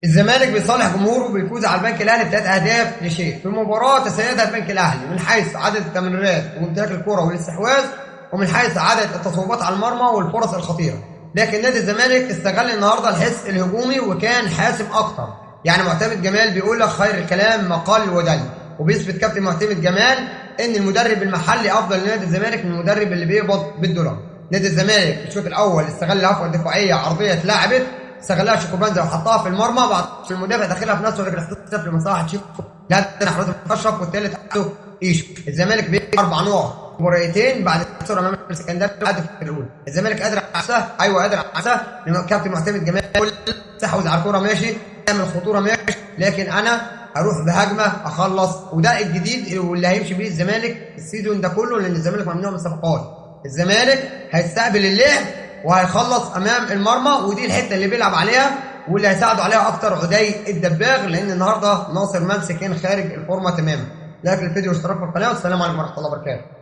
الزمالك بيصالح جمهوره وبيفوز على البنك الاهلي بثلاث اهداف لشيء في مباراه تسيدها البنك الاهلي من حيث عدد التمريرات وامتلاك الكره والاستحواذ، ومن حيث عدد التصويبات على المرمى والفرص الخطيره. لكن نادي الزمالك استغل النهارده الحس الهجومي وكان حاسم اكتر. يعني معتمد جمال بيقول لك خير الكلام ما قل ودل، وبيثبت كابتن معتمد جمال ان المدرب المحلي افضل لنادي الزمالك من المدرب اللي بيقبض بالدولار. نادي الزمالك في الشوط الاول استغل العفوه الدفاعيه عرضيه اتلعبت، استغلها شيكوبانزا وحطها في المرمى، بعد المدافع داخلها في نفسه ورجل احتساب لمصلحه شيكو. لا احراز المكشف، والثالث عنده ايشو. الزمالك بيجي 4 نقط مباراتين بعد الخساره امام السكندري الهدف الاول. الزمالك قادر على نفسه، ايوه قادر على نفسه، لان كابتن معتمد جمال استحوذ على الكوره ماشي، يعمل خطوره ماشي، لكن انا اروح بهجمه اخلص. وده الجديد واللي هيمشي بيه الزمالك السيزون ده كله، لان الزمالك ممنوع من الصفقات. الزمالك هيستقبل اللعب وهيخلص امام المرمى، ودي الحته اللي بيلعب عليها واللي هيساعدوا عليها اكتر عدي الدباغ، لان النهارده ناصر منسي كان خارج الفورمه تماما. لايك للفيديو واشتراك في القناه، والسلام عليكم ورحمه الله وبركاته.